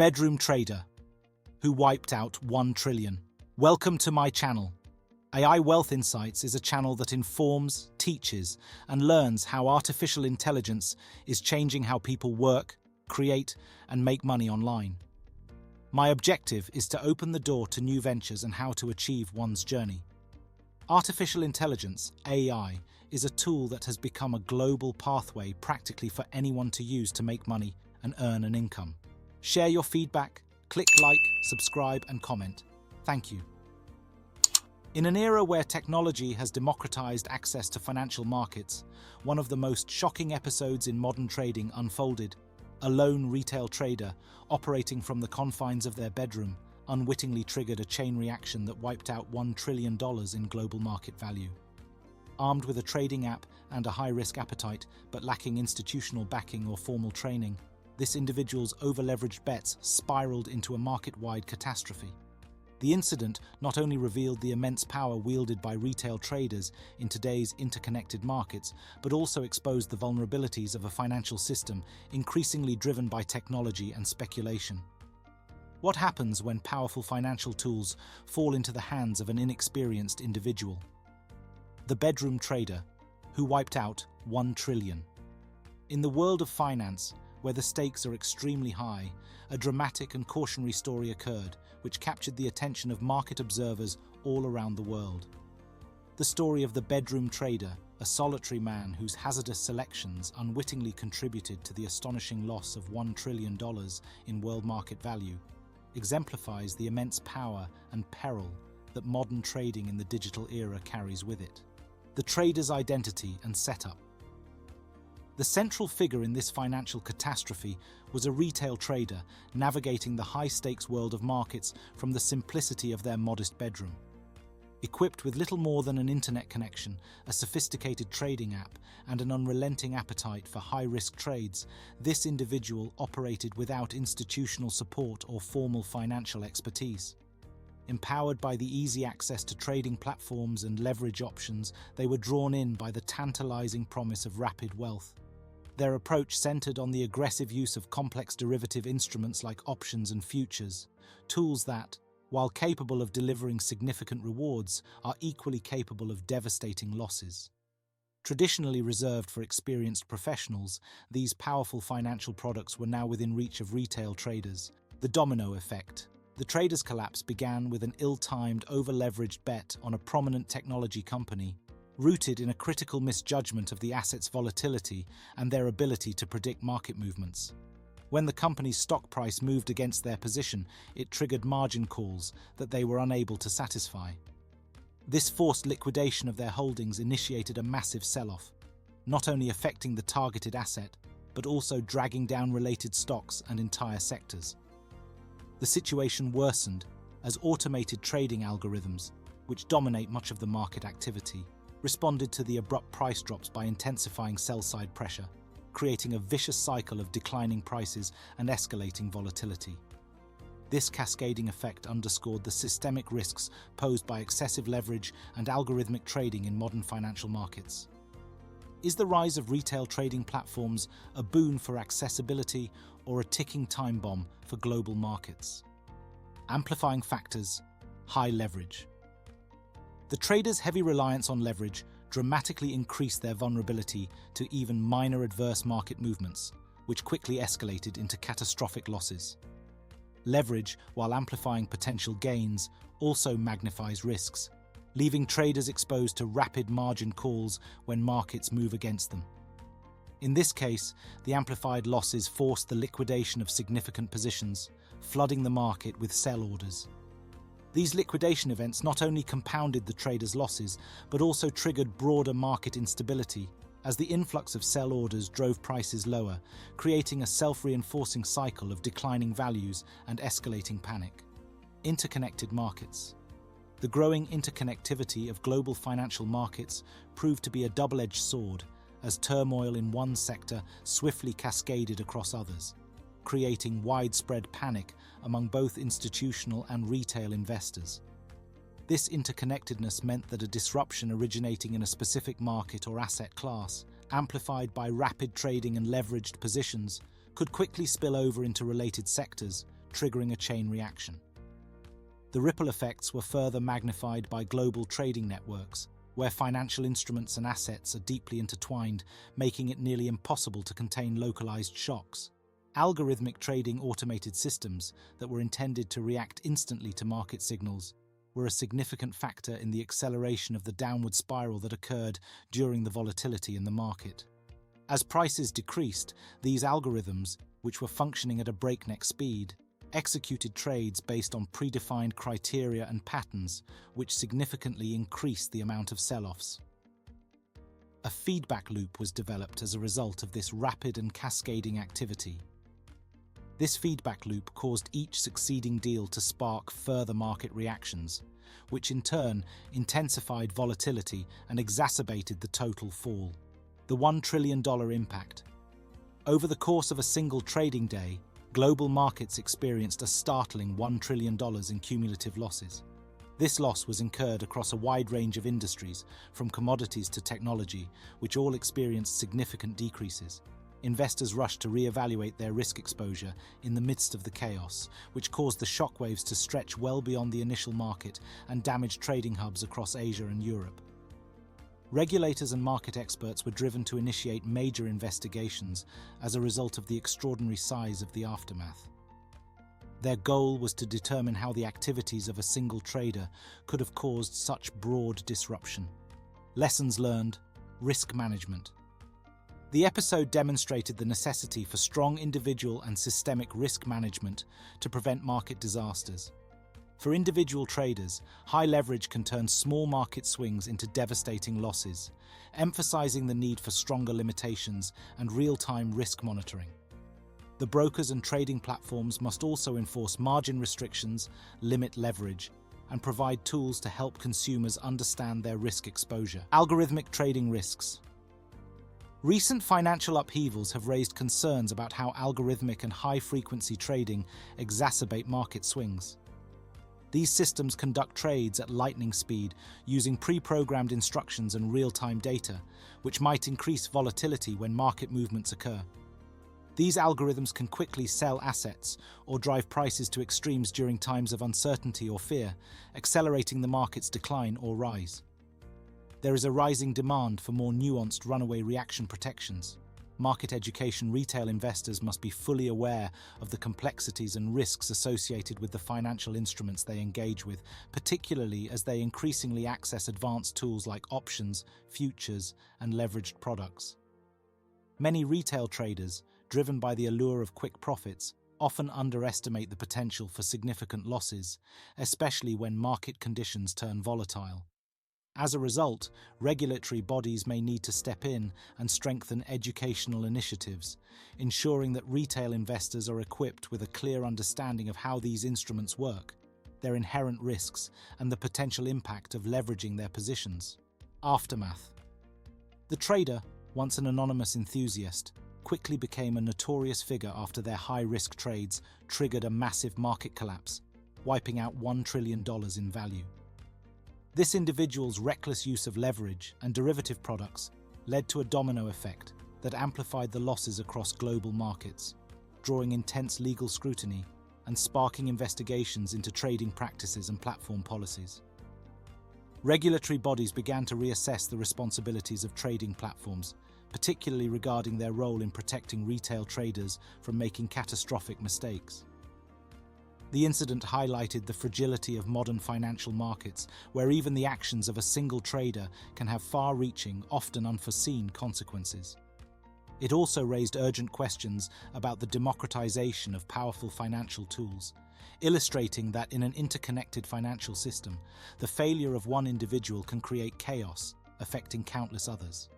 bedroom trader who wiped out 1 trillion. Welcome to my channel. AI Wealth Insights is a channel that informs, teaches, and learns how artificial intelligence is changing how people work, create, and make money online. My objective is to open the door to new ventures and how to achieve one's journey. Artificial intelligence, AI, is a tool that has become a global pathway practically for anyone to use to make money and earn an income. Share your feedback, click like, subscribe, and comment. Thank you. In an era where technology has democratized access to financial markets, one of the most shocking episodes in modern trading unfolded. A lone retail trader, operating from the confines of their bedroom, unwittingly triggered a chain reaction that wiped out $1 trillion in global market value. Armed with a trading app and a high-risk appetite, but lacking institutional backing or formal training, this individual's over-leveraged bets spiraled into a market-wide catastrophe. The incident not only revealed the immense power wielded by retail traders in today's interconnected markets, but also exposed the vulnerabilities of a financial system increasingly driven by technology and speculation. What happens when powerful financial tools fall into the hands of an inexperienced individual? The bedroom trader who wiped out 1 trillion. In the world of finance, where the stakes are extremely high, a dramatic and cautionary story occurred, which captured the attention of market observers all around the world. The story of the bedroom trader, a solitary man whose hazardous selections unwittingly contributed to the astonishing loss of $1 trillion in world market value, exemplifies the immense power and peril that modern trading in the digital era carries with it. The trader's identity and setup. The central figure in this financial catastrophe was a retail trader navigating the high-stakes world of markets from the simplicity of their modest bedroom. Equipped with little more than an internet connection, a sophisticated trading app, and an unrelenting appetite for high-risk trades, this individual operated without institutional support or formal financial expertise. Empowered by the easy access to trading platforms and leverage options, they were drawn in by the tantalizing promise of rapid wealth. Their approach centered on the aggressive use of complex derivative instruments like options and futures, tools that, while capable of delivering significant rewards, are equally capable of devastating losses. Traditionally reserved for experienced professionals, these powerful financial products were now within reach of retail traders. The domino effect. The trader's collapse began with an ill-timed, over-leveraged bet on a prominent technology company, rooted in a critical misjudgment of the asset's volatility and their ability to predict market movements. When the company's stock price moved against their position, it triggered margin calls that they were unable to satisfy. This forced liquidation of their holdings initiated a massive sell-off, not only affecting the targeted asset, but also dragging down related stocks and entire sectors. The situation worsened as automated trading algorithms, which dominate much of the market activity, responded to the abrupt price drops by intensifying sell-side pressure, creating a vicious cycle of declining prices and escalating volatility. This cascading effect underscored the systemic risks posed by excessive leverage and algorithmic trading in modern financial markets. Is the rise of retail trading platforms a boon for accessibility or a ticking time bomb for global markets? Amplifying factors: high leverage. The traders' heavy reliance on leverage dramatically increased their vulnerability to even minor adverse market movements, which quickly escalated into catastrophic losses. Leverage, while amplifying potential gains, also magnifies risks, leaving traders exposed to rapid margin calls when markets move against them. In this case, the amplified losses forced the liquidation of significant positions, flooding the market with sell orders. These liquidation events not only compounded the traders' losses, but also triggered broader market instability, as the influx of sell orders drove prices lower, creating a self-reinforcing cycle of declining values and escalating panic. Interconnected markets. The growing interconnectivity of global financial markets proved to be a double-edged sword, as turmoil in one sector swiftly cascaded across others, creating widespread panic among both institutional and retail investors. This interconnectedness meant that a disruption originating in a specific market or asset class, amplified by rapid trading and leveraged positions, could quickly spill over into related sectors, triggering a chain reaction. The ripple effects were further magnified by global trading networks, where financial instruments and assets are deeply intertwined, making it nearly impossible to contain localized shocks. Algorithmic trading automated systems that were intended to react instantly to market signals were a significant factor in the acceleration of the downward spiral that occurred during the volatility in the market. As prices decreased, these algorithms, which were functioning at a breakneck speed, executed trades based on predefined criteria and patterns, which significantly increased the amount of sell-offs. A feedback loop was developed as a result of this rapid and cascading activity. This feedback loop caused each succeeding deal to spark further market reactions, which in turn intensified volatility and exacerbated the total fall. The $1 trillion impact. Over the course of a single trading day, global markets experienced a startling $1 trillion in cumulative losses. This loss was incurred across a wide range of industries, from commodities to technology, which all experienced significant decreases. Investors rushed to re-evaluate their risk exposure in the midst of the chaos, which caused the shockwaves to stretch well beyond the initial market and damaged trading hubs across Asia and Europe. Regulators and market experts were driven to initiate major investigations as a result of the extraordinary size of the aftermath. Their goal was to determine how the activities of a single trader could have caused such broad disruption. Lessons learned: risk management. The episode demonstrated the necessity for strong individual and systemic risk management to prevent market disasters. For individual traders, high leverage can turn small market swings into devastating losses, emphasizing the need for stronger limitations and real-time risk monitoring. The brokers and trading platforms must also enforce margin restrictions, limit leverage, and provide tools to help consumers understand their risk exposure. Algorithmic trading risks. Recent financial upheavals have raised concerns about how algorithmic and high-frequency trading exacerbate market swings. These systems conduct trades at lightning speed using pre-programmed instructions and real-time data, which might increase volatility when market movements occur. These algorithms can quickly sell assets or drive prices to extremes during times of uncertainty or fear, accelerating the market's decline or rise. There is a rising demand for more nuanced runaway reaction protections. Market education retail investors must be fully aware of the complexities and risks associated with the financial instruments they engage with, particularly as they increasingly access advanced tools like options, futures, and leveraged products. Many retail traders, driven by the allure of quick profits, often underestimate the potential for significant losses, especially when market conditions turn volatile. As a result, regulatory bodies may need to step in and strengthen educational initiatives, ensuring that retail investors are equipped with a clear understanding of how these instruments work, their inherent risks, and the potential impact of leveraging their positions. Aftermath. The trader, once an anonymous enthusiast, quickly became a notorious figure after their high-risk trades triggered a massive market collapse, wiping out $1 trillion in value. This individual's reckless use of leverage and derivative products led to a domino effect that amplified the losses across global markets, drawing intense legal scrutiny and sparking investigations into trading practices and platform policies. Regulatory bodies began to reassess the responsibilities of trading platforms, particularly regarding their role in protecting retail traders from making catastrophic mistakes. The incident highlighted the fragility of modern financial markets, where even the actions of a single trader can have far-reaching, often unforeseen consequences. It also raised urgent questions about the democratization of powerful financial tools, illustrating that in an interconnected financial system, the failure of one individual can create chaos, affecting countless others.